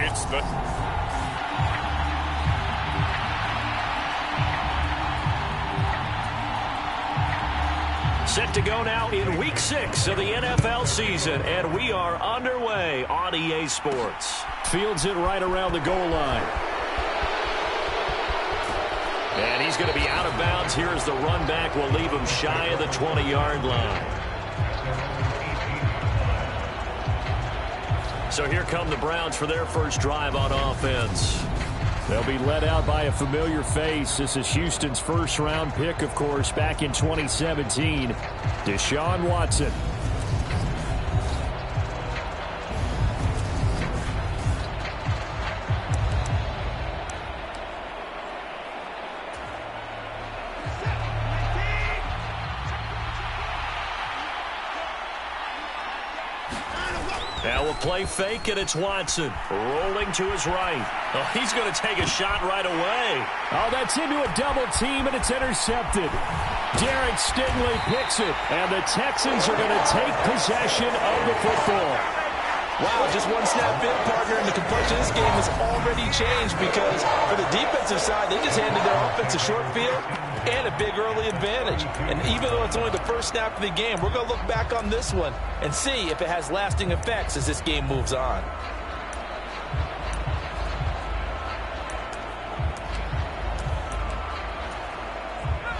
It's the... Set to go now in Week 6 of the NFL season, and we are underway on EA Sports. Fields it right around the goal line. And he's going to be out of bounds here as the run back will leave him shy of the 20-yard line. So here come the Browns for their first drive on offense. They'll be led out by a familiar face. This is Houston's first-round pick, of course, back in 2017, Deshaun Watson. Now we'll play fake, and it's Watson rolling to his right. Oh, he's going to take a shot right away. Oh, that's into a double team, and it's intercepted. Derek Stingley picks it, and the Texans are going to take possession of the football. Wow, just one snap in, partner, and the complexion of this game has already changed because for the defensive side, they just handed their offense a short field and a big early advantage. And even though it's only the first snap of the game, we're going to look back on this one and see if it has lasting effects as this game moves on.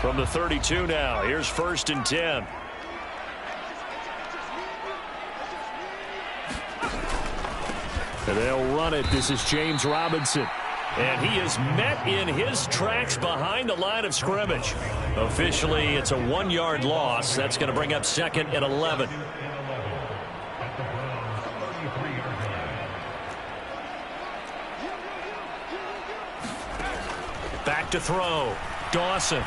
From the 32 now, here's 1st and 10. And they'll run it. This is James Robinson. And he is met in his tracks behind the line of scrimmage. Officially, it's a 1-yard loss. That's going to bring up 2nd and 11. Back to throw. Dawson.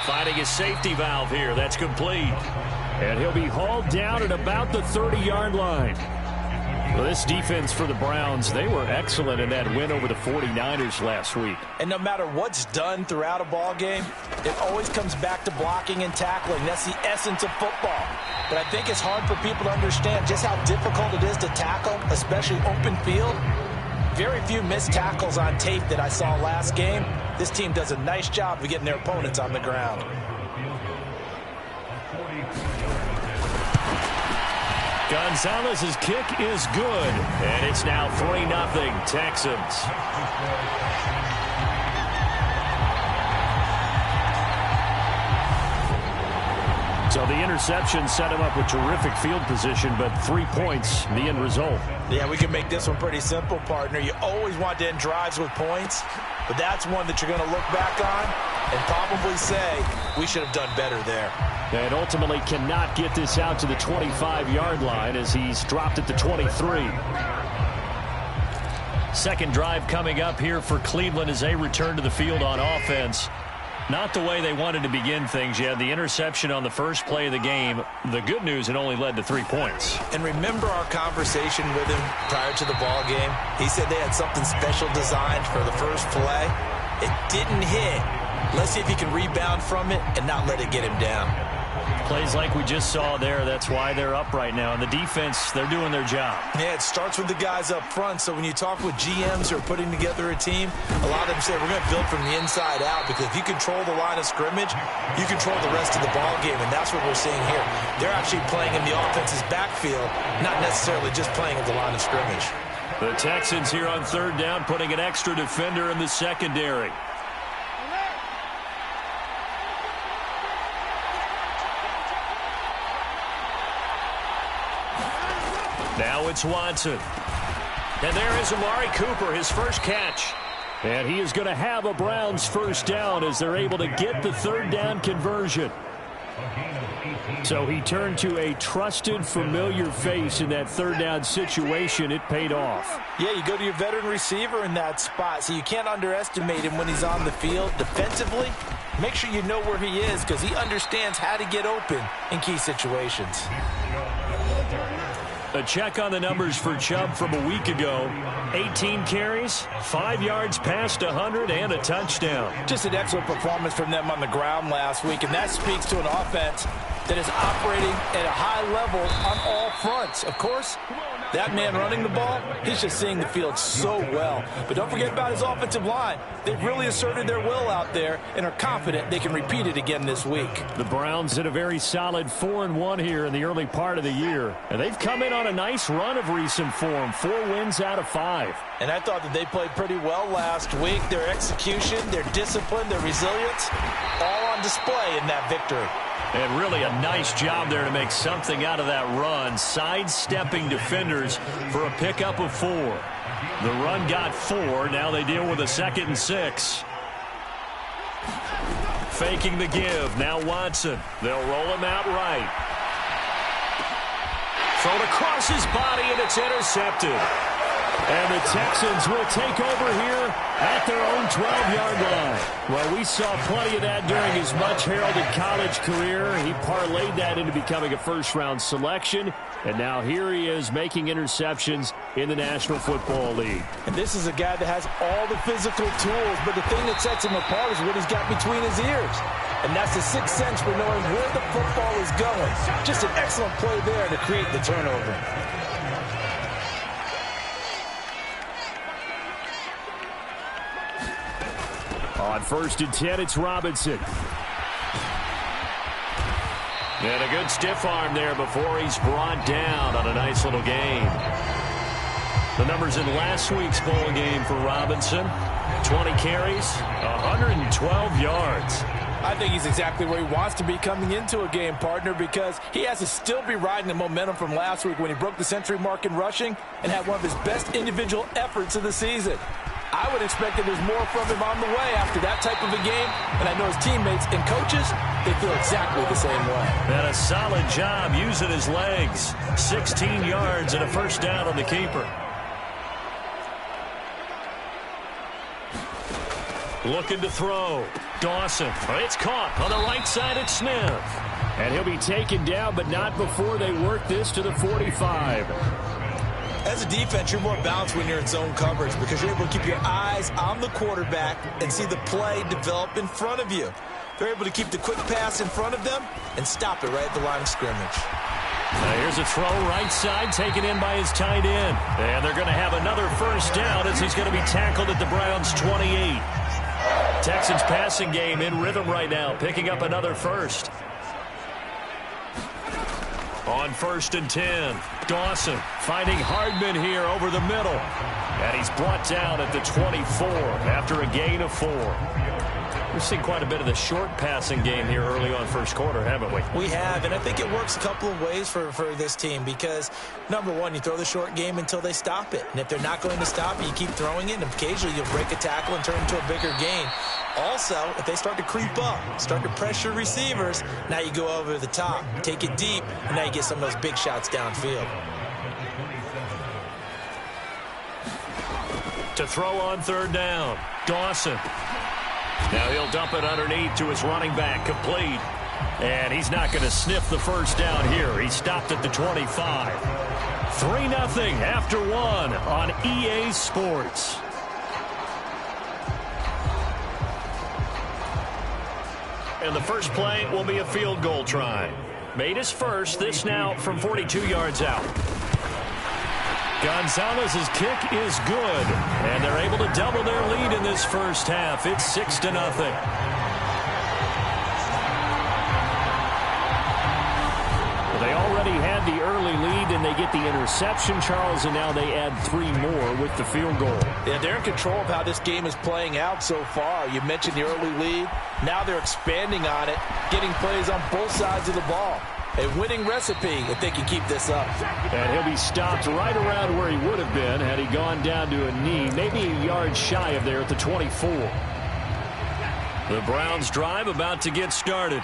Finding his safety valve here. That's complete. And he'll be hauled down at about the 30-yard line. Well, this defense for the Browns, they were excellent in that win over the 49ers last week. And no matter what's done throughout a ball game, it always comes back to blocking and tackling. That's the essence of football. But I think it's hard for people to understand just how difficult it is to tackle, especially open field. Very few missed tackles on tape that I saw last game. This team does a nice job of getting their opponents on the ground. Gonzalez's kick is good, and it's now 3-0 Texans. So the interception set him up with terrific field position, but 3 points, the end result. Yeah, we can make this one pretty simple, partner. You always want to end drives with points, but that's one that you're going to look back on and probably say, we should have done better there. And ultimately cannot get this out to the 25-yard line as he's dropped at the 23. Second drive coming up here for Cleveland as they return to the field on offense. Not the way they wanted to begin things yet. The interception on the first play of the game. The good news, it only led to 3 points. And remember our conversation with him prior to the ball game? He said they had something special designed for the first play. It didn't hit. Let's see if he can rebound from it and not let it get him down. Plays like we just saw there, that's why they're up right now. And the defense, they're doing their job. Yeah, it starts with the guys up front. So when you talk with GMs who are putting together a team, a lot of them say we're going to build from the inside out, because if you control the line of scrimmage, you control the rest of the ball game, and that's what we're seeing here. They're actually playing in the offense's backfield, not necessarily just playing at the line of scrimmage. The Texans here on 3rd down, putting an extra defender in the secondary. Now it's Watson. And there is Amari Cooper, his first catch. And he is going to have a Browns first down as they're able to get the 3rd down conversion. So he turned to a trusted, familiar face in that 3rd down situation. It paid off. Yeah, you go to your veteran receiver in that spot, so you can't underestimate him when he's on the field defensively. Make sure you know where he is, because he understands how to get open in key situations. A check on the numbers for Chubb from a week ago. 18 carries, 5 yards past 100, and a touchdown. Just an excellent performance from them on the ground last week, and that speaks to an offense that is operating at a high level on all fronts. Of course, That man running the ball, he's just seeing the field so well. But don't forget about his offensive line. They've really asserted their will out there and are confident they can repeat it again this week. The Browns had a very solid 4-1 here in the early part of the year. And they've come in on a nice run of recent form, 4 wins out of 5. And I thought that they played pretty well last week. Their execution, their discipline, their resilience, all on display in that victory. And really a nice job there to make something out of that run, sidestepping defenders for a pickup of 4. The run got 4. Now they deal with a 2nd and 6. Faking the give. Now Watson. They'll roll him out right. Thrown across his body, and it's intercepted. And the Texans will take over here at their own 12-yard line. Well, we saw plenty of that during his much-heralded college career. He parlayed that into becoming a first-round selection. And now here he is making interceptions in the National Football League. And this is a guy that has all the physical tools, but the thing that sets him apart is what he's got between his ears. And that's the sixth sense for knowing where the football is going. Just an excellent play there to create the turnover. On 1st and 10, it's Robinson. And a good stiff arm there before he's brought down on a nice little gain. The numbers in last week's bowl game for Robinson: 20 carries, 112 yards. I think he's exactly where he wants to be coming into a game, partner, because he has to still be riding the momentum from last week when he broke the century mark in rushing and had one of his best individual efforts of the season. I would expect that there's more from him on the way after that type of a game, and I know his teammates and coaches, they feel exactly the same way. And a solid job using his legs. 16 yards and a first down on the keeper. Looking to throw. Dawson. It's caught on the right side at Smith. And he'll be taken down, but not before they work this to the 45. As a defense, you're more balanced when you're in zone coverage because you're able to keep your eyes on the quarterback and see the play develop in front of you. They're able to keep the quick pass in front of them and stop it right at the line of scrimmage. Now here's a throw right side taken in by his tight end. And they're going to have another first down as he's going to be tackled at the Browns' 28. Texans passing game in rhythm right now, picking up another first. On 1st and 10, Dawson finding Hardman here over the middle. And he's brought down at the 24 after a gain of 4. We've seen quite a bit of the short passing game here early on first quarter, haven't we? We have, and I think it works a couple of ways for this team because, number one, you throw the short game until they stop it. And if they're not going to stop it, you keep throwing it, and occasionally you'll break a tackle and turn it into a bigger gain. Also, if they start to creep up, start to pressure receivers, now you go over the top, take it deep, and now you get some of those big shots downfield. To throw on 3rd down, Dawson. Now he'll dump it underneath to his running back, complete. And he's not going to sniff the first down here. He stopped at the 25. 3-0 after 1 on EA Sports. And the first play will be a field goal try. Made his first, this now from 42 yards out. Gonzalez's kick is good, and they're able to double their lead in this first half. It's 6-0. Well, they already had the early lead, and they get the interception, Charles, and now they add 3 more with the field goal. Yeah, they're in control of how this game is playing out so far. You mentioned the early lead. Now they're expanding on it, getting plays on both sides of the ball. A winning recipe if they can keep this up. And he'll be stopped right around where he would have been had he gone down to a knee, maybe a yard shy of there at the 24. The Browns drive about to get started.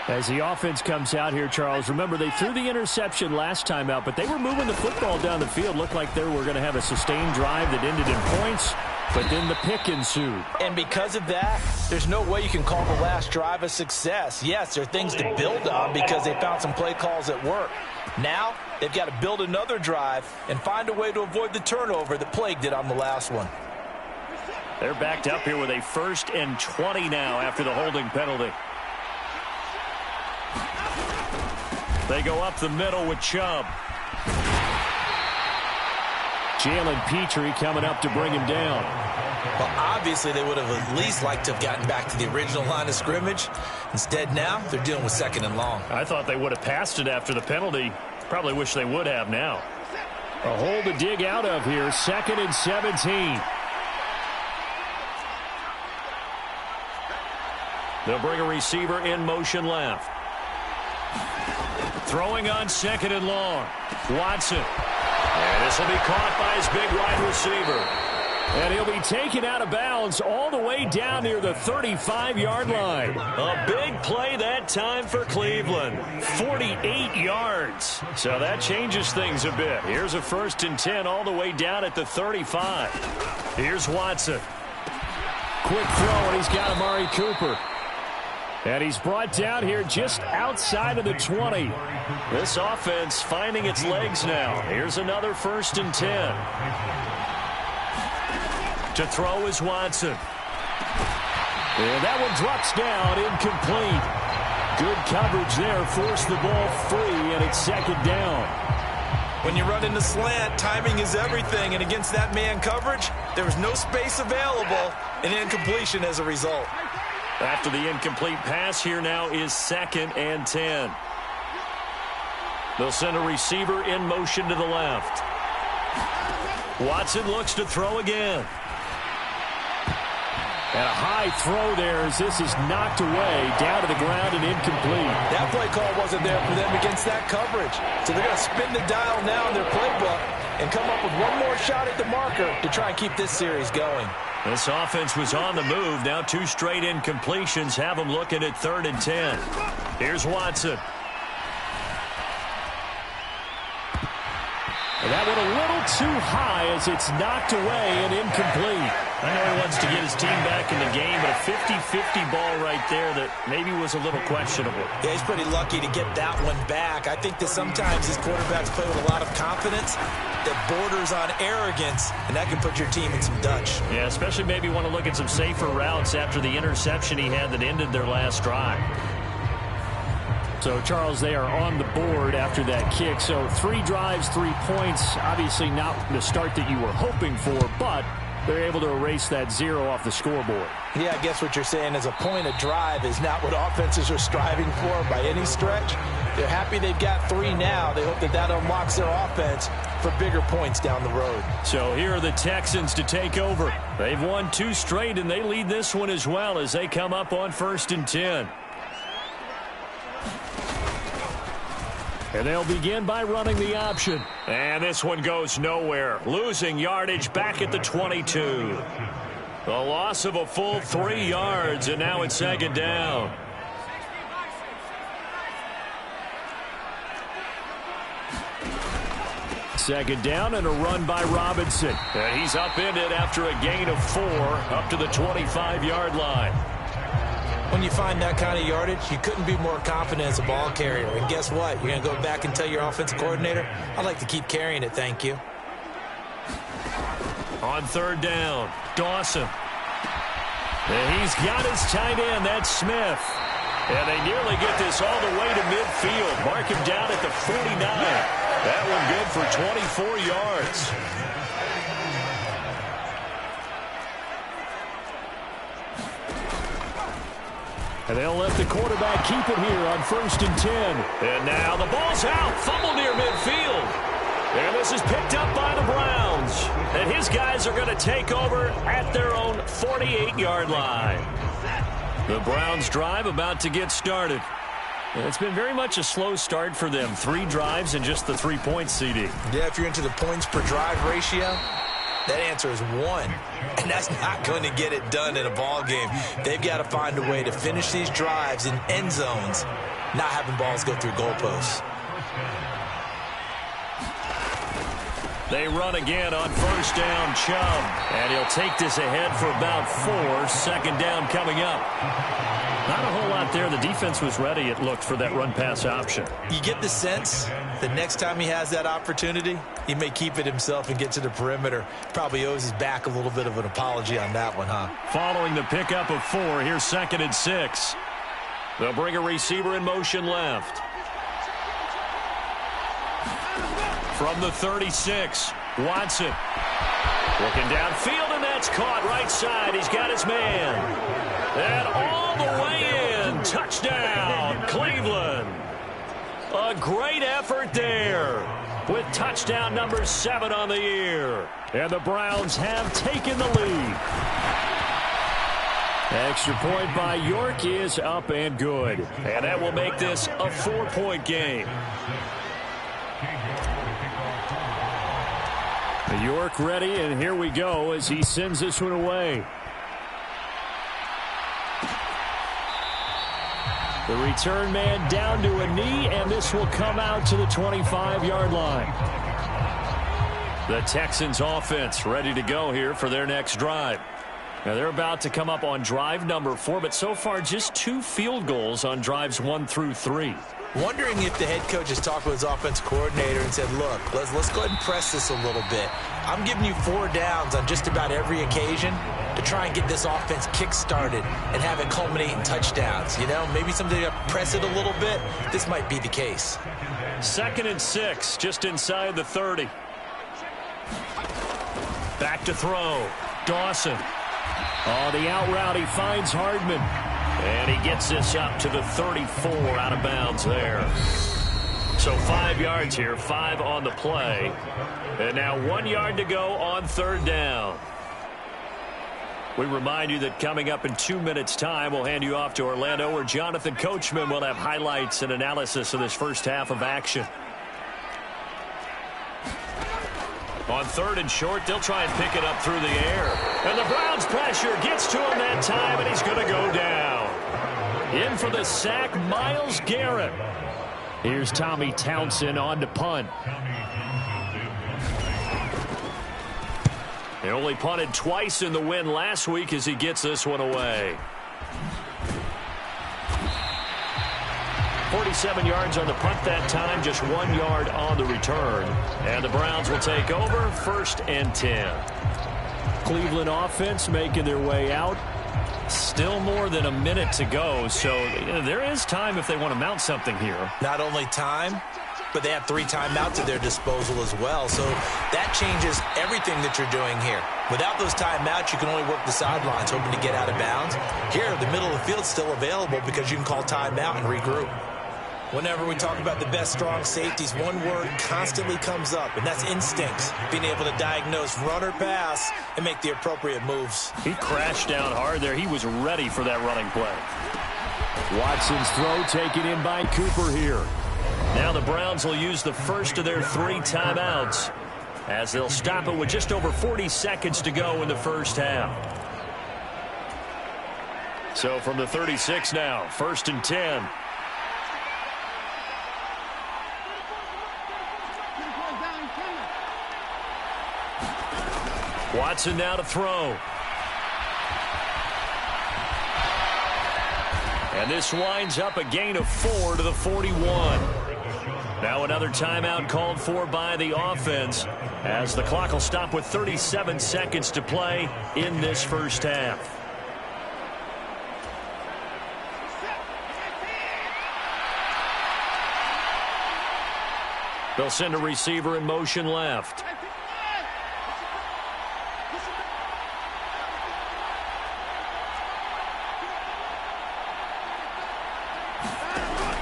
As the offense comes out here, Charles, remember they threw the interception last time out, but they were moving the football down the field. Looked like they were going to have a sustained drive that ended in points, but then the pick ensued. And because of that, there's no way you can call the last drive a success. Yes, there are things to build on because they found some play calls that work. Now, they've got to build another drive and find a way to avoid the turnover that plagued it on the last one. They're backed up here with a 1st and 20 now after the holding penalty. They go up the middle with Chubb. Jalen Petrie coming up to bring him down. Well, obviously they would have at least liked to have gotten back to the original line of scrimmage. Instead now, they're dealing with 2nd and long. I thought they would have passed it after the penalty. Probably wish they would have now. A hole to dig out of here, 2nd and 17. They'll bring a receiver in motion left. Throwing on 2nd and long. Watson. And this will be caught by his big wide receiver. And he'll be taken out of bounds all the way down near the 35-yard line. A big play that time for Cleveland. 48 yards. So that changes things a bit. Here's a 1st and 10 all the way down at the 35. Here's Watson. Quick throw, and he's got Amari Cooper. And he's brought down here just outside of the 20. This offense finding its legs now. Here's another 1st and 10. To throw is Watson. And that one drops down, incomplete. Good coverage there, forced the ball free, and it's 2nd down. When you run in the slant, timing is everything, and against that man coverage, there was no space available, and incompletion as a result. After the incomplete pass, here now is 2nd and 10. They'll send a receiver in motion to the left. Watson looks to throw again. And a high throw there as this is knocked away, down to the ground and incomplete. That play call wasn't there for them against that coverage. So they're going to spin the dial now in their playbook and come up with one more shot at the marker to try and keep this series going. This offense was on the move. Now 2 straight incompletions have them looking at 3rd and 10. Here's Watson. And that one a little too high as it's knocked away and incomplete. I know he wants to get his team back in the game, but a 50-50 ball right there that maybe was a little questionable. Yeah, he's pretty lucky to get that one back. I think that sometimes these quarterbacks play with a lot of confidence that borders on arrogance, and that can put your team in some Dutch. Yeah, especially maybe want to look at some safer routes after the interception he had that ended their last drive. So, Charles, they are on the board after that kick. So 3 drives, 3 points. Obviously not the start that you were hoping for, but they're able to erase that 0 off the scoreboard. Yeah, I guess what you're saying is a point of drive is not what offenses are striving for by any stretch. They're happy they've got 3 now. They hope that that unlocks their offense for bigger points down the road. So here are the Texans to take over. They've won 2 straight, and they lead this one as well as they come up on 1st and 10. And they'll begin by running the option. And this one goes nowhere. Losing yardage back at the 22. The loss of a full 3 yards, and now it's 2nd down. Second down and a run by Robinson. And he's upended after a gain of 4 up to the 25-yard line. When you find that kind of yardage, you couldn't be more confident as a ball carrier. And guess what? You're going to go back and tell your offensive coordinator, I'd like to keep carrying it, thank you. On 3rd down, Dawson. And he's got his tight end, that's Smith. And they nearly get this all the way to midfield. Mark him down at the 49. That one good for 24 yards. And they'll let the quarterback keep it here on 1st and 10. And now the ball's out. Fumble near midfield. And this is picked up by the Browns. And his guys are going to take over at their own 48-yard line. The Browns drive about to get started. And it's been very much a slow start for them. 3 drives and just the 3 points, CD. Yeah, if you're into the points per drive ratio, that answer is 1. And that's not going to get it done in a ball game. They've got to find a way to finish these drives in end zones, not having balls go through goalposts. They run again on 1st down, Chubb. And he'll take this ahead for about 4. 2nd down coming up. Not a whole lot there. The defense was ready, it looked, for that run-pass option. You get the sense that next time he has that opportunity, he may keep it himself and get to the perimeter. Probably owes his back a little bit of an apology on that one, huh? Following the pickup of 4, here's 2nd and 6. They'll bring a receiver in motion left. From the 36, Watson looking downfield, and that's caught right side. He's got his man. And all the way in. Touchdown, Cleveland. A great effort there with touchdown number 7 on the year. And the Browns have taken the lead. Extra point by York is up and good. And that will make this a 4-point game. York ready, and here we go as he sends this one away. The return man down to a knee, and this will come out to the 25-yard line. The Texans offense ready to go here for their next drive. Now they're about to come up on drive number 4, but so far just 2 field goals on drives 1 through 3. Wondering if the head coach has talked with his offense coordinator and said, look, let's go ahead and press this a little bit. I'm giving you 4 downs on just about every occasion to try and get this offense kick-started and have it culminate in touchdowns. You know, maybe somebody to press it a little bit. This might be the case. 2nd and 6, just inside the 30. Back to throw. Dawson. Oh, the out route, he finds Hardman. And he gets this up to the 34 out of bounds there. So 5 yards here, 5 on the play. And now 1 yard to go on 3rd down. We remind you that coming up in 2 minutes' time, we'll hand you off to Orlando, where Jonathan Coachman will have highlights and analysis of this first half of action. On 3rd and short, they'll try and pick it up through the air. And the Browns pressure gets to him that time, and he's going to go down. In for the sack, Myles Garrett. Here's Tommy Townsend on to punt. They only punted twice in the win last week as he gets this one away. 47 yards on the punt that time, just 1 yard on the return. And the Browns will take over, 1st and 10. Cleveland offense making their way out. Still more than a minute to go, so there is time if they want to mount something here. Not only time, but they have 3 timeouts at their disposal as well. So that changes everything that you're doing here. Without those timeouts, you can only work the sidelines, hoping to get out of bounds. Here, the middle of the field is still available because you can call timeout and regroup. Whenever we talk about the best strong safeties, one word constantly comes up, and that's instincts. Being able to diagnose run or pass and make the appropriate moves. He crashed down hard there. He was ready for that running play. Watson's throw taken in by Cooper here. Now the Browns will use the first of their 3 timeouts as they'll stop it with just over 40 seconds to go in the first half. So from the 36 now, 1st and 10. Watson now to throw. And this winds up a gain of 4 to the 41. Now another timeout called for by the offense as the clock will stop with 37 seconds to play in this first half. They'll send a receiver in motion left.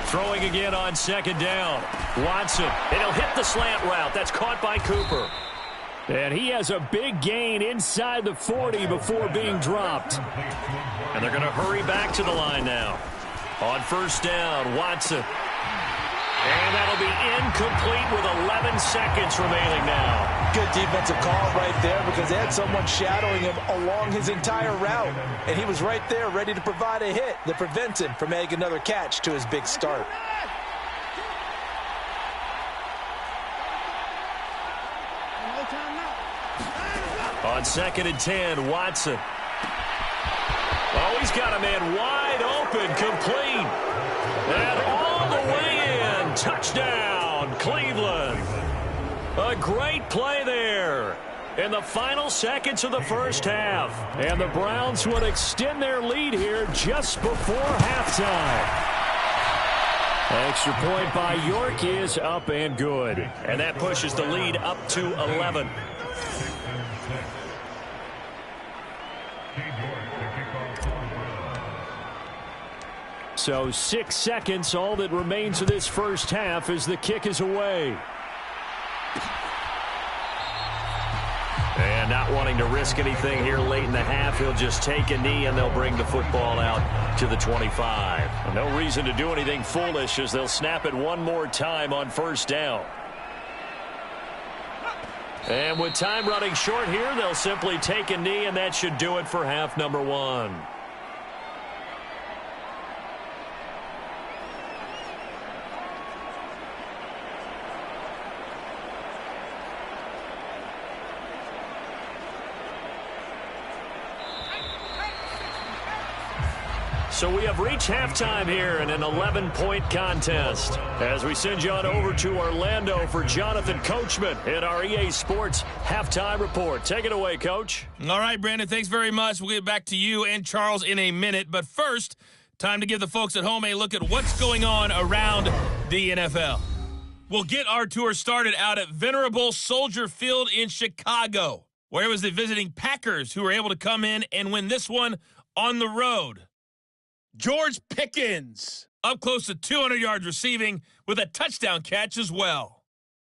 Throwing again on 2nd down. Watson, and he'll hit the slant route. That's caught by Cooper. And he has a big gain inside the 40 before being dropped. And they're going to hurry back to the line now. On 1st down, Watson. And that'll be incomplete with 11 seconds remaining now. Good defensive call right there because they had someone shadowing him along his entire route. And he was right there ready to provide a hit that prevents him from making another catch to his big start. On 2nd and 10, Watson. Oh, he's got a man wide open, complete. And all the way in. Touchdown, Cleveland. A great play there in the final seconds of the first half. And the Browns would extend their lead here just before halftime. Extra point by York is up and good. And that pushes the lead up to 11. So 6 seconds, all that remains of this first half as the kick is away. And not wanting to risk anything here late in the half, he'll just take a knee and they'll bring the football out to the 25. No reason to do anything foolish as they'll snap it one more time on first down. And with time running short here, they'll simply take a knee, and that should do it for half number one. So we have reached halftime here in an 11-point contest as we send you on over to Orlando for Jonathan Coachman in our EA Sports Halftime Report. Take it away, Coach. All right, Brandon, thanks very much. We'll get back to you and Charles in a minute. But first, time to give the folks at home a look at what's going on around the NFL. We'll get our tour started out at Venerable Soldier Field in Chicago, where it was the visiting Packers who were able to come in and win this one on the road. George Pickens, up close to 200 yards receiving with a touchdown catch as well.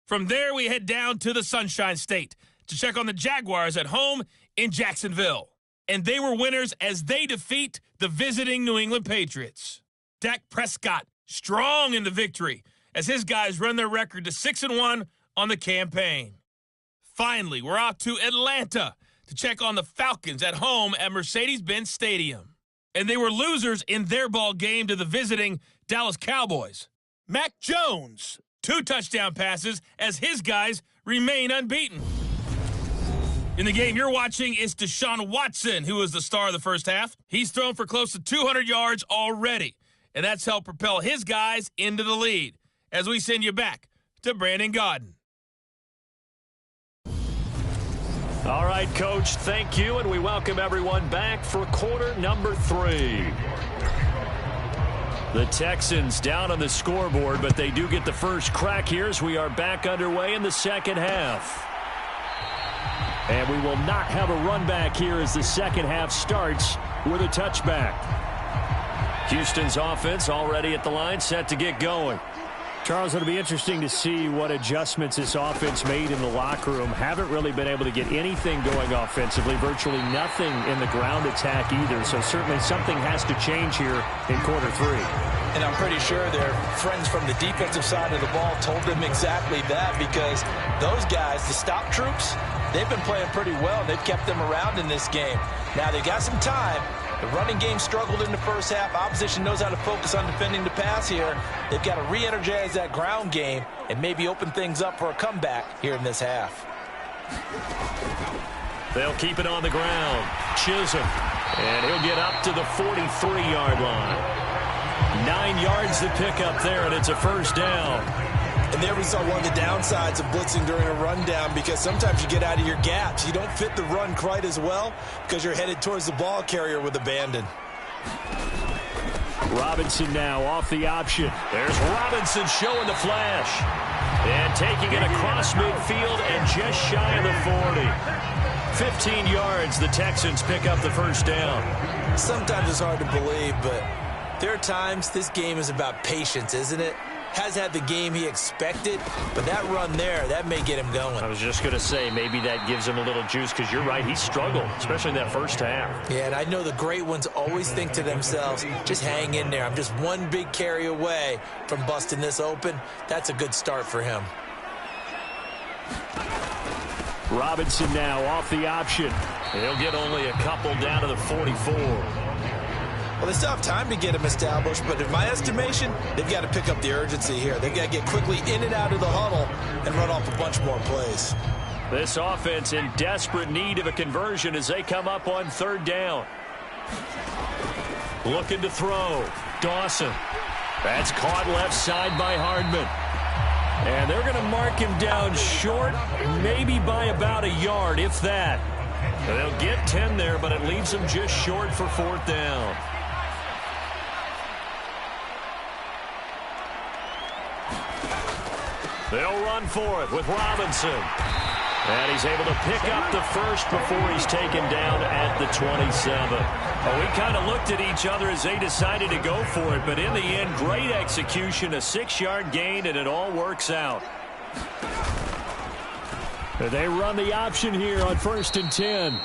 From there, we head down to the Sunshine State to check on the Jaguars at home in Jacksonville. And they were winners as they defeat the visiting New England Patriots. Dak Prescott strong in the victory as his guys run their record to 6-1 on the campaign. Finally, we're off to Atlanta to check on the Falcons at home at Mercedes-Benz Stadium. And they were losers in their ball game to the visiting Dallas Cowboys. Mac Jones, 2 touchdown passes as his guys remain unbeaten. In the game you're watching is Deshaun Watson, who was the star of the first half. He's thrown for close to 200 yards already, and that's helped propel his guys into the lead. As we send you back to Brandon Gaudin. All right, Coach, thank you, and we welcome everyone back for quarter number 3. The Texans down on the scoreboard, but they do get the first crack here as we are back underway in the second half. And we will not have a run back here as the second half starts with a touchback. Houston's offense already at the line, set to get going. Charles, it'll be interesting to see what adjustments this offense made in the locker room. Haven't really been able to get anything going offensively, virtually nothing in the ground attack either. So certainly something has to change here in quarter 3. And I'm pretty sure their friends from the defensive side of the ball told them exactly that, because those guys, the stop troops, they've been playing pretty well. They've kept them around in this game. Now they got some time. The running game struggled in the first half. Opposition knows how to focus on defending the pass here. They've got to re-energize that ground game and maybe open things up for a comeback here in this half. They'll keep it on the ground. Chisholm. And he'll get up to the 43-yard line. 9 yards to pick up there, and it's a first down. And there we saw one of the downsides of blitzing during a rundown, because sometimes you get out of your gaps. You don't fit the run quite as well because you're headed towards the ball carrier with abandon. Robinson now off the option. There's Robinson showing the flash. And taking it across midfield and just shy of the 40. 15 yards, the Texans pick up the first down. Sometimes it's hard to believe, but there are times this game is about patience, isn't it? Has had the game he expected, but that run there, that may get him going. I was just going to say, maybe that gives him a little juice, because you're right, he struggled, especially in that first half. Yeah, and I know the great ones always think to themselves, just hang in there. I'm just one big carry away from busting this open. That's a good start for him. Robinson now off the option. He'll get only a couple down to the 44. Well, they still have time to get him established, but in my estimation, they've got to pick up the urgency here. They've got to get quickly in and out of the huddle and run off a bunch more plays. This offense in desperate need of a conversion as they come up on third down. Looking to throw. Dawson. That's caught left side by Hardman. And they're going to mark him down short, maybe by about a yard, if that. They'll get 10 there, but it leaves them just short for fourth down. They'll run for it with Robinson. And he's able to pick up the first before he's taken down at the 27. Well, we kind of looked at each other as they decided to go for it, but in the end, great execution, a 6-yard gain, and it all works out. They run the option here on 1st and 10.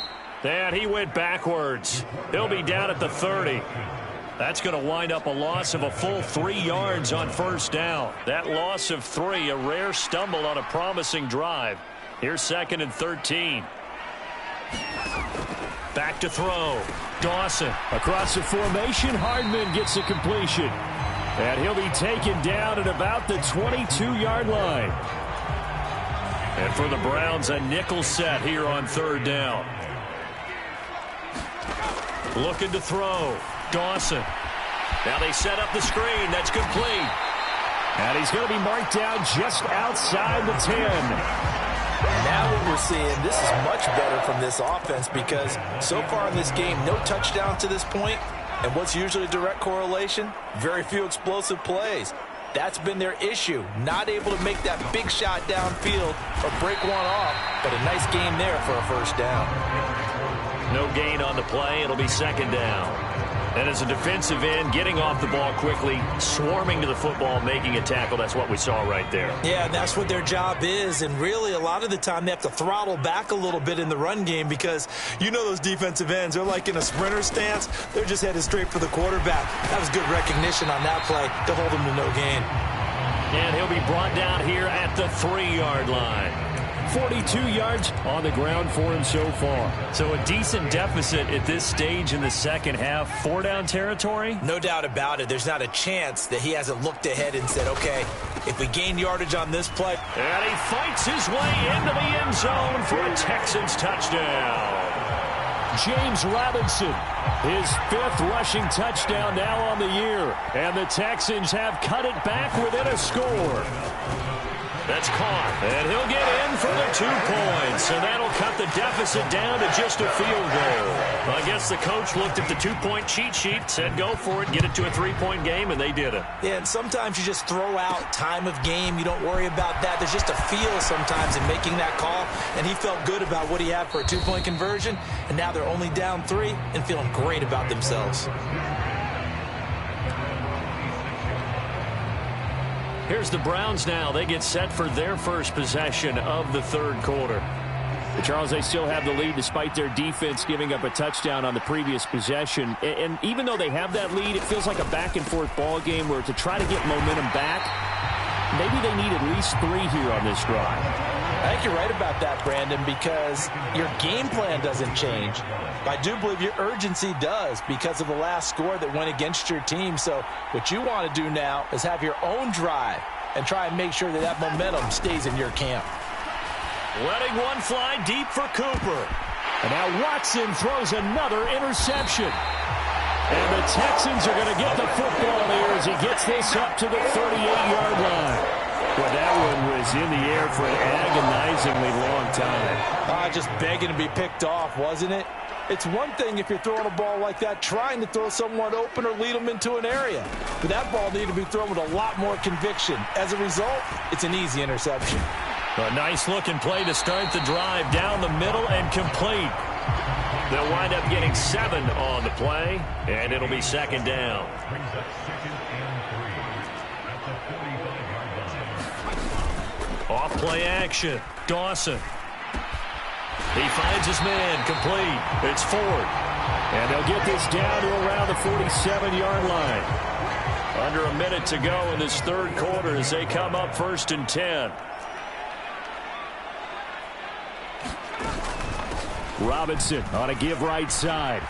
And he went backwards. He'll be down at the 30. That's going to wind up a loss of a full 3 yards on 1st down. That loss of 3, a rare stumble on a promising drive. Here's 2nd and 13. Back to throw. Dawson across the formation. Hardman gets the completion. And he'll be taken down at about the 22-yard line. And for the Browns, a nickel set here on 3rd down. Looking to throw. Dawson. Now they set up the screen. That's complete. And he's going to be marked down just outside the 10. Now what we're seeing, this is much better from this offense because so far in this game, no touchdown to this point. And what's usually a direct correlation? Very few explosive plays. That's been their issue. Not able to make that big shot downfield or break one off, but a nice game there for a 1st down. No gain on the play. It'll be 2nd down. And as a defensive end, getting off the ball quickly, swarming to the football, making a tackle, that's what we saw right there. Yeah, and that's what their job is. And really, a lot of the time, they have to throttle back a little bit in the run game because you know those defensive ends, they're like in a sprinter stance. They're just headed straight for the quarterback. That was good recognition on that play to hold him to no gain. And he'll be brought down here at the 3-yard line. 42 yards on the ground for him so far. So a decent deficit at this stage in the second half. 4-down territory? No doubt about it. There's not a chance that he hasn't looked ahead and said, okay, if we gain yardage on this play. And he fights his way into the end zone for a Texans touchdown. James Robinson, his 5th rushing touchdown now on the year. And the Texans have cut it back within a score. That's caught, and he'll get in for the 2 points, and that'll cut the deficit down to just a field goal. I guess the coach looked at the 2-point cheat sheet, said go for it, get it to a 3-point game, and they did it. Yeah, and sometimes you just throw out time of game. You don't worry about that. There's just a feel sometimes in making that call, and he felt good about what he had for a 2-point conversion, and now they're only down 3 and feeling great about themselves. Here's the Browns now. They get set for their first possession of the 3rd quarter. But Charles, they still have the lead despite their defense giving up a touchdown on the previous possession. And even though they have that lead, it feels like a back-and-forth ball game where to try to get momentum back, maybe they need at least 3 here on this drive. I think you're right about that, Brandon, because your game plan doesn't change. I do believe your urgency does because of the last score that went against your team. So what you want to do now is have your own drive and try and make sure that that momentum stays in your camp. Letting one fly deep for Cooper. And now Watson throws another interception. And the Texans are going to get the football here as he gets this up to the 38-yard line. Well, that one was in the air for an agonizingly long time. Just begging to be picked off, wasn't it? It's one thing if you're throwing a ball like that, trying to throw someone open or lead them into an area. But that ball needed to be thrown with a lot more conviction. As a result, it's an easy interception. A nice-looking play to start the drive down the middle and complete. They'll wind up getting 7 on the play, and it'll be 2nd down. Off play action. Dawson. He finds his man. Complete. It's Ford. And they'll get this down to around the 47-yard line. Under a minute to go in this 3rd quarter as they come up 1st and 10. Robinson on a give right side.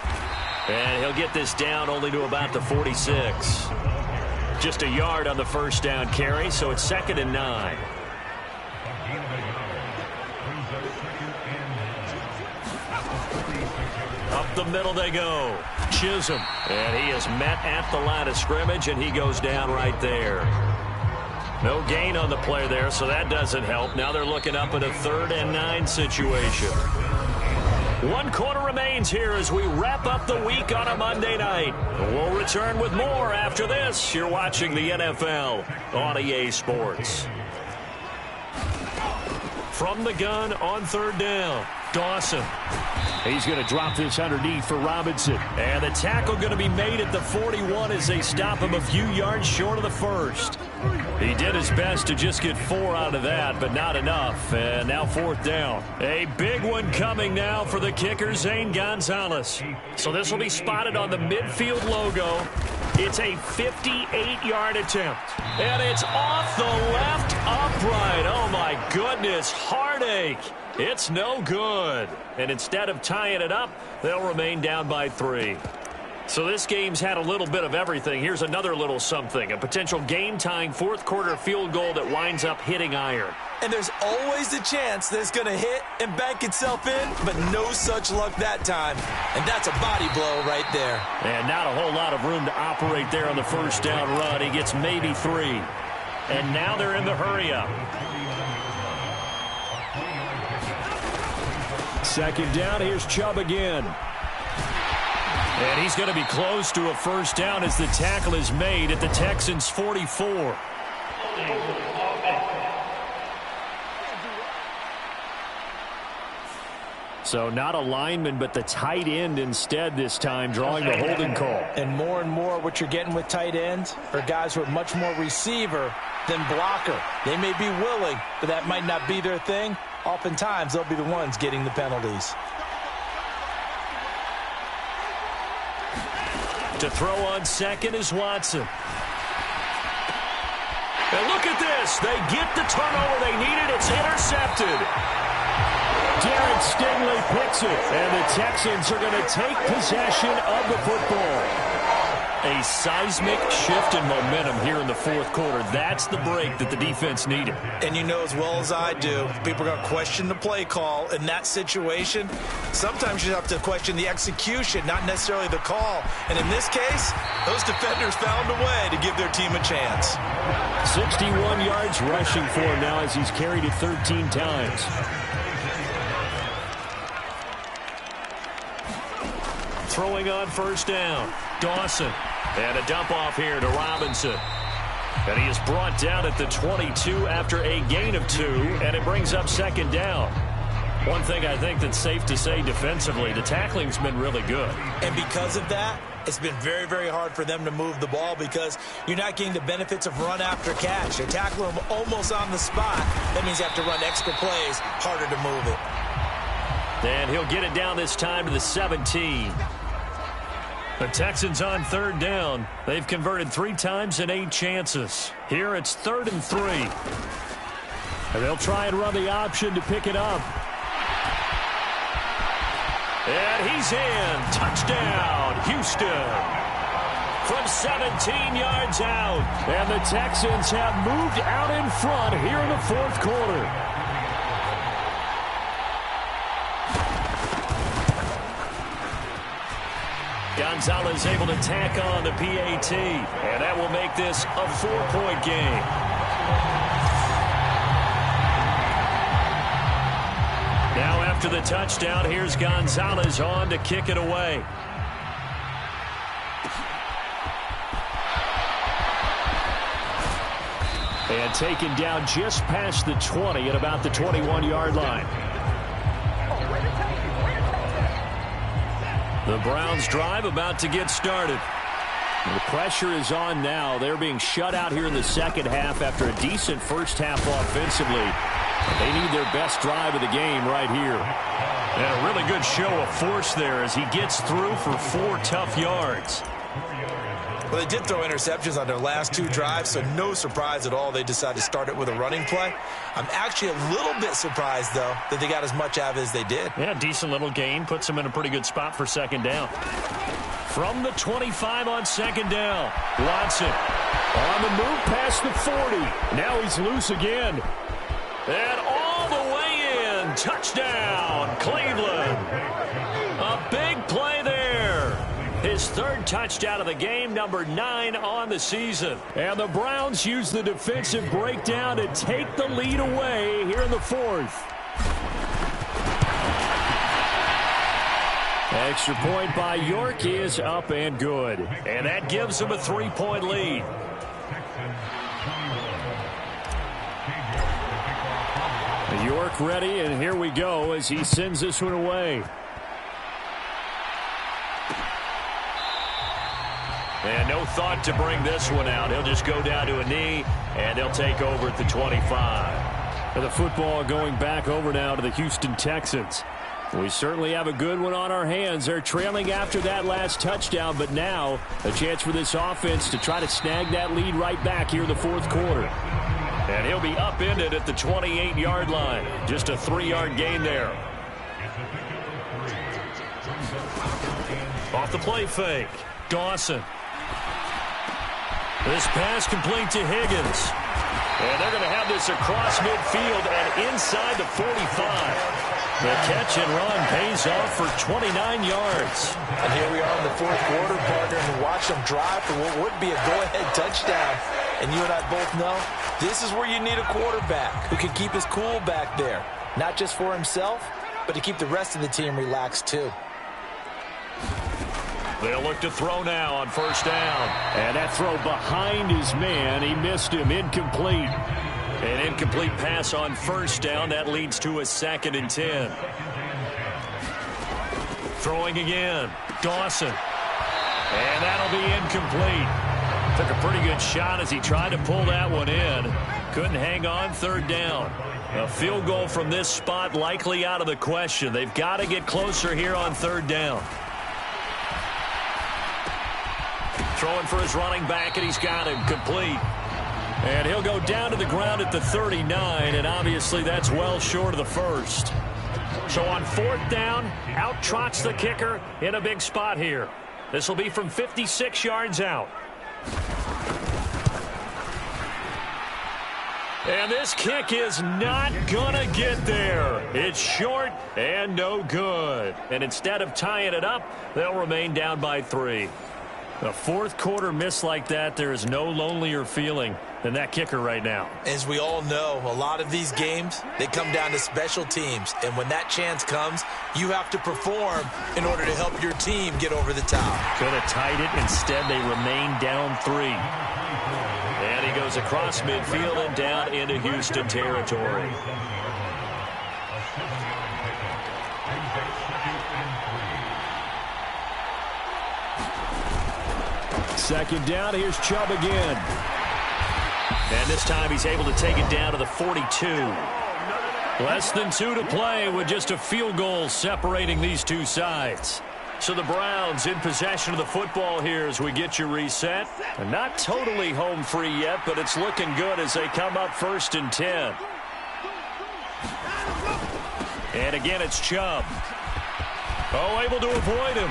And he'll get this down only to about the 46. Just a yard on the 1st down carry, so it's 2nd and 9. Up the middle they go. Chisholm. And he is met at the line of scrimmage, and he goes down right there. No gain on the play there, so that doesn't help. Now they're looking up at a 3rd and 9 situation. 1 quarter remains here as we wrap up the week on a Monday night. We'll return with more after this. You're watching the NFL on EA Sports. From the gun on third down, Dawson. He's going to drop this underneath for Robinson. And the tackle going to be made at the 41 as they stop him a few yards short of the first. He did his best to just get 4 out of that, but not enough. And now fourth down. A big one coming now for the kicker, Zane Gonzalez. So this will be spotted on the midfield logo. It's a 58-yard attempt. And it's off the left upright. Oh, my goodness. Heartache. It's no good. And instead of tying it up, they'll remain down by 3. So this game's had a little bit of everything. Here's another little something. A potential game-tying fourth-quarter field goal that winds up hitting iron. And there's always the chance that it's going to hit and bank itself in, but no such luck that time. And that's a body blow right there. And not a whole lot of room to operate there on the first down run. He gets maybe 3. And now they're in the hurry-up. Second down, here's Chubb again. And he's going to be close to a first down as the tackle is made at the Texans' 44. So not a lineman, but the tight end instead this time, drawing the holding call. And more what you're getting with tight ends are guys who are much more receiver than blocker. They may be willing, but that might not be their thing. Oftentimes, they'll be the ones getting the penalties. To throw on second is Watson. And look at this. They get the turnover they needed. It's intercepted. Derek Stingley picks it. And the Texans are going to take possession of the football. A seismic shift in momentum here in the fourth quarter. That's the break that the defense needed. And you know as well as I do, people are going to question the play call in that situation. Sometimes you have to question the execution, not necessarily the call. And in this case, those defenders found a way to give their team a chance. 61 yards rushing for him now as he's carried it 13 times. Throwing on first down, Dawson. And a dump off here to Robinson. And he is brought down at the 22 after a gain of 2, and it brings up second down. One thing I think that's safe to say defensively, the tackling's been really good. And because of that, it's been very, very hard for them to move the ball because you're not getting the benefits of run after catch. They're tackling them almost on the spot. That means you have to run extra plays, harder to move it. And he'll get it down this time to the 17. The Texans on third down. They've converted 3 times in 8 chances. Here it's 3rd and 3. And they'll try and run the option to pick it up. And he's in. Touchdown, Houston. From 17 yards out. And the Texans have moved out in front here in the fourth quarter. Gonzalez able to tack on the PAT, and that will make this a 4-point game. Now after the touchdown, here's Gonzalez on to kick it away. And taken down just past the 20 at about the 21-yard line. The Browns drive about to get started. The pressure is on now. They're being shut out here in the second half after a decent first half offensively. They need their best drive of the game right here. And a really good show of force there as he gets through for 4 tough yards. Well, they did throw interceptions on their last 2 drives, so no surprise at all they decided to start it with a running play. I'm actually a little bit surprised, though, that they got as much out of it as they did. Yeah, decent little gain. Puts them in a pretty good spot for second down. From the 25 on second down, Watson on the move past the 40. Now he's loose again. And all the way in. Touchdown, Cleveland. A big play there. His 3rd touchdown of the game, number 9 on the season. And the Browns use the defensive breakdown to take the lead away here in the 4th. Extra point by York is up and good. And that gives them a 3-point lead. work ready, and here we go as he sends this one away. And no thought to bring this one out. He'll just go down to a knee, and they'll take over at the 25. And the football going back over now to the Houston Texans. We certainly have a good one on our hands. They're trailing after that last touchdown, but now a chance for this offense to try to snag that lead right back here in the fourth quarter. And he'll be upended at the 28-yard line. Just a 3-yard gain there. Off the play fake. Dawson. This pass complete to Higgins. And they're going to have this across midfield and inside the 45. The catch and run pays off for 29 yards. And here we are in the fourth quarter, partner, and watch them drive for what would be a go-ahead touchdown. And you and I both know this is where you need a quarterback who can keep his cool back there. Not just for himself, but to keep the rest of the team relaxed too. They'll look to throw now on first down. And that throw behind his man. He missed him. Incomplete. An incomplete pass on first down. That leads to a 2nd and 10. Throwing again. Dawson. And that'll be incomplete. Took a pretty good shot as he tried to pull that one in. Couldn't hang on. 3rd down. A field goal from this spot likely out of the question. They've got to get closer here on 3rd down. Throwing for his running back, and he's got him complete. And he'll go down to the ground at the 39, and obviously that's well short of the first. So on 4th down, out trots the kicker in a big spot here. This will be from 56 yards out. And this kick is not going to get there. It's short and no good. And instead of tying it up, they'll remain down by 3. A fourth quarter miss like that, there is no lonelier feeling than that kicker right now. As we all know, a lot of these games, they come down to special teams. And when that chance comes, you have to perform in order to help your team get over the top. Could have tied it. Instead, they remain down 3. And he goes across midfield and down into Houston territory. Second down, here's Chubb again. And this time he's able to take it down to the 42. Less than 2 to play with just a field goal separating these two sides. So the Browns in possession of the football here as we get you reset. And not totally home free yet, but it's looking good as they come up 1st and 10. And again, it's Chubb. Oh, able to avoid him.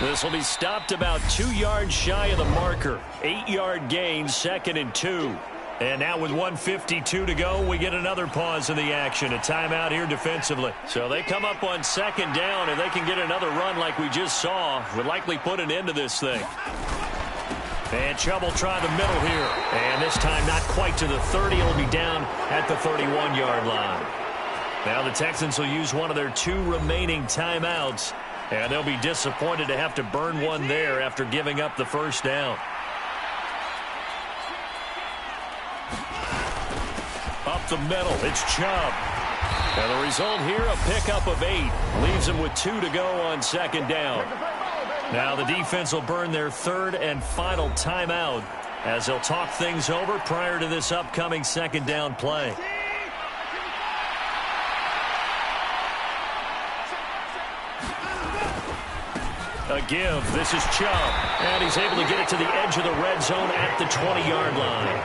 This will be stopped about 2 yards shy of the marker. 8-yard gain, 2nd and 2. And now with 1:52 to go, we get another pause in the action. A timeout here defensively. So they come up on 2nd down, and they can get another run like we just saw. Would likely put an end to this thing. And Chubb will try the middle here. And this time not quite to the 30. It'll be down at the 31-yard line. Now the Texans will use one of their 2 remaining timeouts. And they'll be disappointed to have to burn one there after giving up the first down. Up the middle, it's Chubb. And the result here, a pickup of 8. Leaves him with 2 to go on 2nd down. Now the defense will burn their 3rd and final timeout as they'll talk things over prior to this upcoming 2nd down play. A give. This is Chubb. And he's able to get it to the edge of the red zone at the 20-yard line.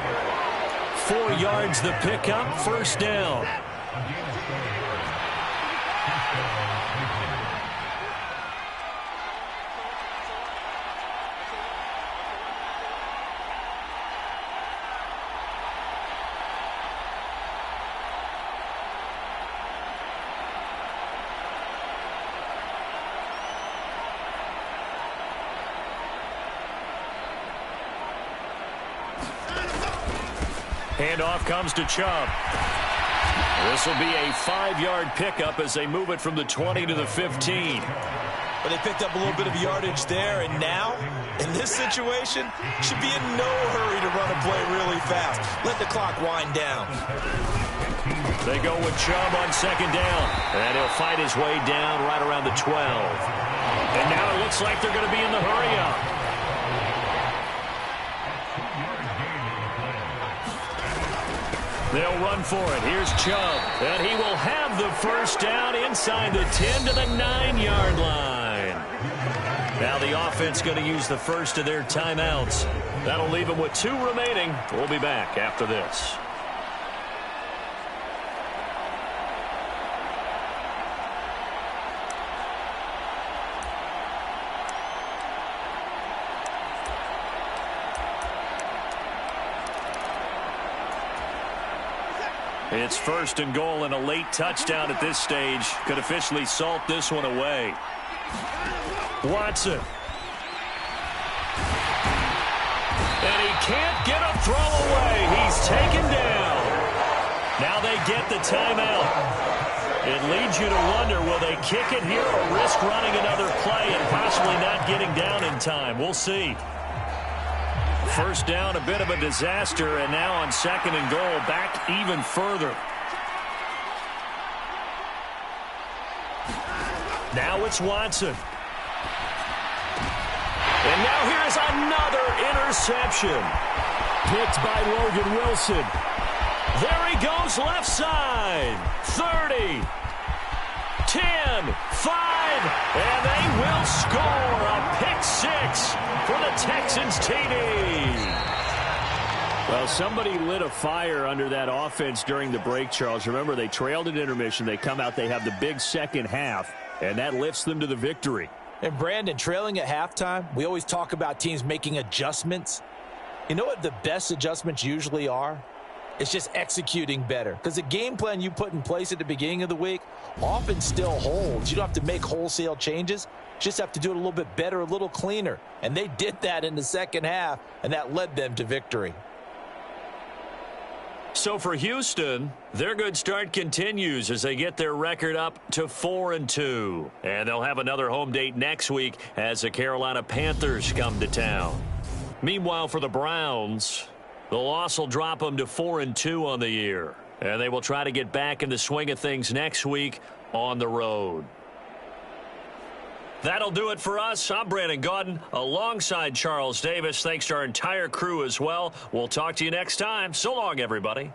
4 yards the pickup. 1st down. Handoff comes to Chubb. This will be a 5-yard pickup as they move it from the 20 to the 15. But they picked up a little bit of yardage there, and now, in this situation, should be in no hurry to run a play really fast. Let the clock wind down. They go with Chubb on second down. And he'll fight his way down right around the 12. And now it looks like they're going to be in the hurry-up. They'll run for it. Here's Chubb. And he will have the first down inside the 10 to the 9-yard line. Now the offense going to use the first of their timeouts. That'll leave them with 2 remaining. We'll be back after this. It's first and goal and a late touchdown at this stage. Could officially salt this one away. Watson. And he can't get a throw away. He's taken down. Now they get the timeout. It leads you to wonder, will they kick it here or risk running another play and possibly not getting down in time? We'll see. First down, a bit of a disaster, and now on second and goal, back even further. Now it's Watson. And now here's another interception. Picked by Logan Wilson. There he goes left side. 30. 10. 5. And they will score a pick 6 for the Texans TD. Well, somebody lit a fire under that offense during the break, Charles. Remember, they trailed at intermission. They come out, they have the big second half, and that lifts them to the victory. And Brandon, trailing at halftime, we always talk about teams making adjustments. You know what the best adjustments usually are? It's just executing better. Because the game plan you put in place at the beginning of the week often still holds. You don't have to make wholesale changes. You just have to do it a little bit better, a little cleaner. And they did that in the second half, and that led them to victory. So for Houston, their good start continues as they get their record up to 4-2. And they'll have another home date next week as the Carolina Panthers come to town. Meanwhile, for the Browns, the loss will drop them to 4-2 on the year. And they will try to get back in the swing of things next week on the road. That'll do it for us. I'm Brandon Gaudin alongside Charles Davis. Thanks to our entire crew as well. We'll talk to you next time. So long, everybody.